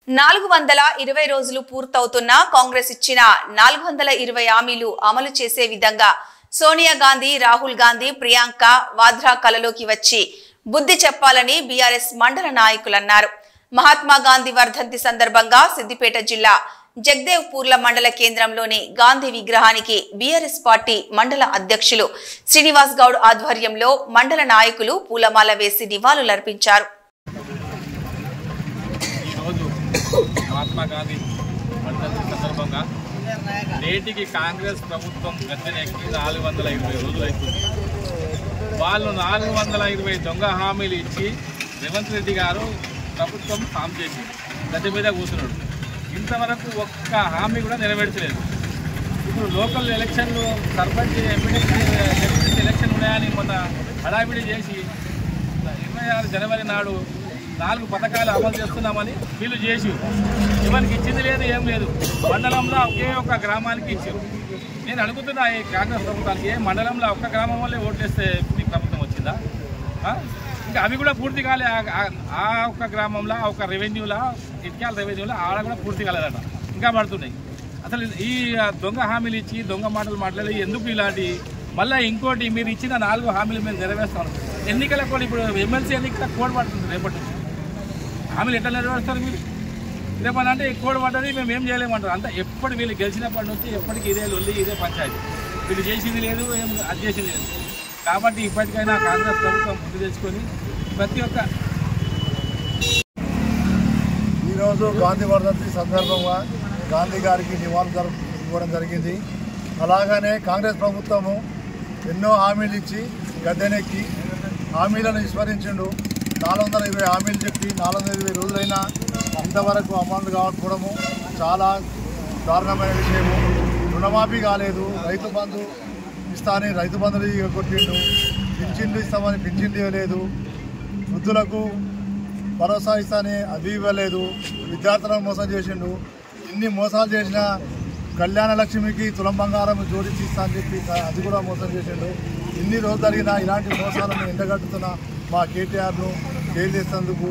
420 రోజులు పూర్తవుతున్న కాంగ్రెస్ ఇచ్చిన 420 హామీలు అమలు చేసే విధంగా సోనియా గాంధీ, రాహుల్ గాంధీ, ప్రియాంక వాద్రా కలలోకి వచ్చి బుద్ధి చెప్పాలని బీఆర్ఎస్ మండల నాయకులు అన్నారు. మహాత్మా గాంధీ వర్ధంతి సందర్భంగా సిద్దిపేట జిల్లా జగదేవ్పూర్ల మండల కేంద్రంలోని గాంధీ విగ్రహానికి బీఆర్ఎస్ పార్టీ మండల అధ్యక్షులు శ్రీనివాస్ గౌడ్ ఆధ్వర్యంలో మండల నాయకులు పూలమాల వేసి నివాళులర్పించారు. మహాత్మా గాంధీ వర్ధంతి సందర్భంగా నేటికి కాంగ్రెస్ ప్రభుత్వం గద్దెనెక్కి 420 రోజులు అవుతుంది. వాళ్ళు 420 దొంగ హామీలు ఇచ్చి రేవంత్ రెడ్డి గారు ప్రభుత్వం ఫామ్ చేసి గద్దె మీద కూర్చున్నాడు. ఇంతవరకు ఒక్క హామీ కూడా నెరవేర్చలేదు. ఇప్పుడు లోకల్ ఎలక్షన్లు, సర్పంచ్, ఎంపీడీ ఎలక్షన్ ఉన్నాయని మొన్న హడావిడి చేసి 26 జనవరి నాడు 4 పథకాలు అమలు చేస్తున్నామని వీళ్ళు చేసి ఎవరికి ఇచ్చింది లేదు, ఏం లేదు. మండలంలో ఒకే ఒక్క గ్రామానికి ఇచ్చారు. నేను అడుగుతున్నా ఈ కాంగ్రెస్ ప్రభుత్వానికి, ఏ మండలంలో ఒక్క గ్రామం వల్లే ఓట్లేస్తే మీకు ప్రభుత్వం వచ్చిందా? ఇంకా అవి కూడా పూర్తి కాలే. ఆ ఒక్క గ్రామంలో ఒక రెవెన్యూలా, ఇటుకాల రెవెన్యూలో ఆడ కూడా పూర్తి కాలేదట, ఇంకా పడుతున్నాయి. అసలు ఈ దొంగ హామీలు ఇచ్చి దొంగ మాటలు మాట్లాడి ఎందుకు ఇలాంటి? మళ్ళీ ఇంకోటి, మీరు ఇచ్చిన 4 హామీలు మేము నెరవేరుస్తాను. ఎన్నికల కోడ్, ఇప్పుడు ఎమ్మెల్సీ ఎన్నికల కోడ్ పడుతుంది. రేపటి హామీలు ఎట్లా నెరవేరుస్తారు మీరు? రేపటి ఈ కోడ్ పడ్డది మేము ఏం చేయలేమంటారు. అంతా ఎప్పటి వీళ్ళు గెలిచినప్పటి నుంచి ఎప్పటికీ ఇదే లొల్లి, ఇదే పంచాయతీ. వీళ్ళు చేసింది లేదు, ఏం అది చేసింది లేదు. కాబట్టి ఇప్పటికైనా కాంగ్రెస్ ప్రభుత్వం గుర్తు తెచ్చుకొని ప్రతి ఒక్క ఈరోజు గాంధీ వర్ధంతి సందర్భంగా గాంధీ గారికి నివాళులు ఇవ్వడం జరిగింది. అలాగనే కాంగ్రెస్ ప్రభుత్వము ఎన్నో హామీలు ఇచ్చి గద్దెనెక్కి హామీలను విస్మరించిండు. 420 హామీలు చెప్పి 420 రోజులైనా ఇంతవరకు అమలు కాకపోవడము చాలా దారుణమైన విషయము. రుణమాఫీ కాలేదు, రైతు బంధు ఇస్తానని రైతు బంధులు కొట్టిండు, పింఛన్లు ఇస్తామని పింఛన్లు ఇవ్వలేదు, వృద్ధులకు భరోసా ఇస్తానని అది ఇవ్వలేదు, విద్యార్థులను మోసం చేసిండు. ఇన్ని మోసాలు చేసిన కళ్యాణ లక్ష్మికి తులం బంగారం జోడించి ఇస్తా అని చెప్పి అది కూడా మోసం చేసిండు. ఇన్ని రోజులు జరిగిన ఇలాంటి మోసాలను ఎండగట్టుతున్న మా కేటీఆర్ను జైలు చేసేందుకు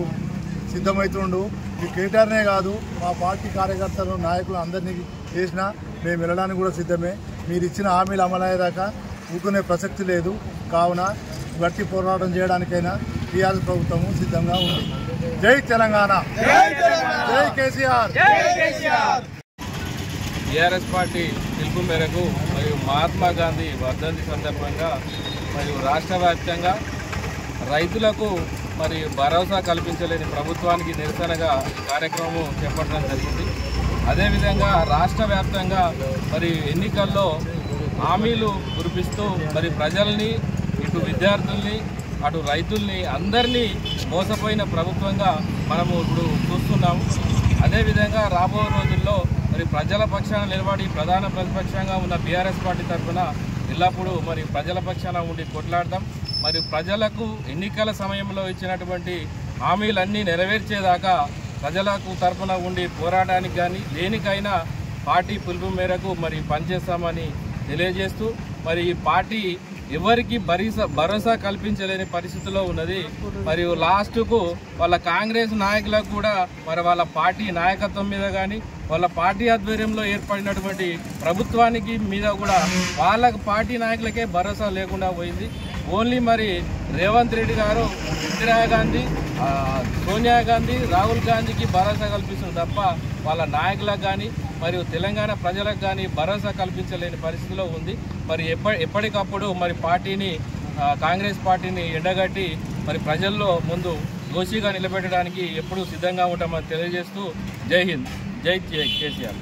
సిద్ధమవుతుండు. ఈ కేటీఆర్నే కాదు, మా పార్టీ కార్యకర్తలు, నాయకులు అందరినీ చేసినా మేము వెళ్ళడానికి కూడా సిద్ధమే. మీరు ఇచ్చిన హామీలు అమలయ్యేదాకా ఊరుకునే ప్రసక్తి లేదు. కావున గట్టి పోరాటం చేయడానికైనా టీఆర్ఎస్ ప్రభుత్వము సిద్ధంగా ఉంది. జై తెలంగాణ, జై కేసీఆర్. టీఆర్ఎస్ పార్టీ పిలుపు మేరకు మరియు మహాత్మా గాంధీ వర్ధంతి సందర్భంగా మరియు రాష్ట్ర వ్యాప్తంగా రైతులకు మరి భరోసా కల్పించలేని ప్రభుత్వానికి నిరసనగా కార్యక్రమం చేపట్టడం జరిగింది. అదేవిధంగా రాష్ట్ర వ్యాప్తంగా మరి ఎన్నికల్లో హామీలు కురిపిస్తూ మరి ప్రజల్ని, ఇటు విద్యార్థుల్ని, అటు రైతుల్ని అందరినీ మోసపోయిన ప్రభుత్వంగా మనము ఇప్పుడు చూస్తున్నాము. అదేవిధంగా రాబోయే రోజుల్లో మరి ప్రజల పక్షాన నిలబడి ప్రధాన ప్రతిపక్షంగా ఉన్న బీఆర్ఎస్ పార్టీ తరఫున ఎల్లప్పుడూ మరి ప్రజల పక్షాన ఉండి కొట్లాడతాం. మరి ప్రజలకు ఎన్నికల సమయంలో ఇచ్చినటువంటి హామీలన్నీ నెరవేర్చేదాకా ప్రజలకు తరఫున ఉండి పోరాటానికి కానీ దేనికైనా పార్టీ పిలుపు మేరకు మరి పనిచేస్తామని తెలియజేస్తూ, మరి ఈ పార్టీ ఎవరికి భరోసా కల్పించలేని పరిస్థితిలో ఉన్నది. మరియు లాస్ట్కు వాళ్ళ కాంగ్రెస్ నాయకులకు కూడా మరి వాళ్ళ పార్టీ నాయకత్వం మీద కానీ వాళ్ళ పార్టీ ఆధ్వర్యంలో ఏర్పడినటువంటి ప్రభుత్వానికి మీద కూడా వాళ్ళ పార్టీ నాయకులకే భరోసా లేకుండా పోయింది. ఓన్లీ మరి రేవంత్ రెడ్డి గారు, ఇందిరాగాంధీ, సోనియా గాంధీ, రాహుల్ గాంధీకి భరోసా కల్పిస్తుంది తప్ప వాళ్ళ నాయకులకు కానీ మరియు తెలంగాణ ప్రజలకు కానీ భరోసా కల్పించలేని పరిస్థితిలో ఉంది. మరి ఎప్పటికప్పుడు మరి పార్టీని, కాంగ్రెస్ పార్టీని ఎండగట్టి మరి ప్రజల్లో ముందు దోషిగా నిలబెట్టడానికి ఎప్పుడూ సిద్ధంగా ఉంటామని తెలియజేస్తూ జై హింద్, జై కేసీఆర్.